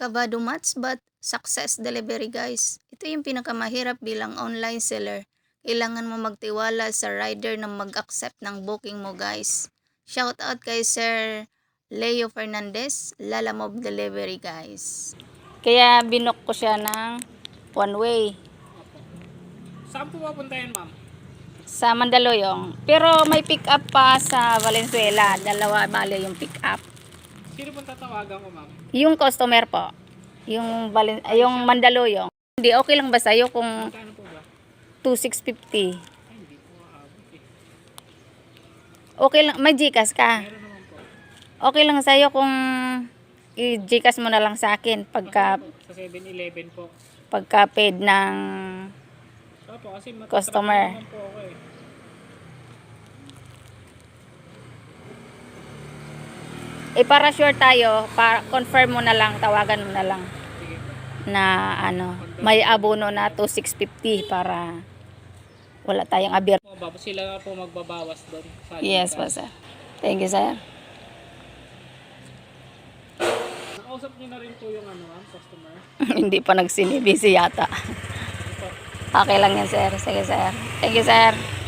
Kabado much but success delivery guys. Ito yung pinakamahirap bilang online seller. Kailangan mo magtiwala sa rider na mag-accept ng booking mo guys. Shout out kay Sir Leo Fernandez, Lalamove Delivery guys. Kaya binok ko siya ng one way. Saan po papunta yan, ma'am? Sa Mandaluyong. Pero may pick up pa sa Valenzuela. Dalawa bale yung pick up. Sino pong tatawagan ko, ma'am? Yung customer po. Yung Mandaluyong. Hindi, okay lang ba sa'yo kung Magkano po ba? 2,650? Ay, hindi po aabot eh. Okay lang, may Gcash ka. Meron naman po. Okay lang sa'yo kung i-Gcash mo na lang sa akin pagka, Sa 7-Eleven po. pagka paid ng Opo, kasi Customer. naman po ako eh. para sure tayo, para confirm mo na lang, tawagan mo na lang Sige po. na may abono na 2,650 para wala tayong abir. Sila po magbabawas doon. Yes po sir. Thank you sir. Nakausap niyo na rin po yung customer. Hindi pa nagsinibisi yata. Okay lang yan sir. Sige sir. Thank you sir.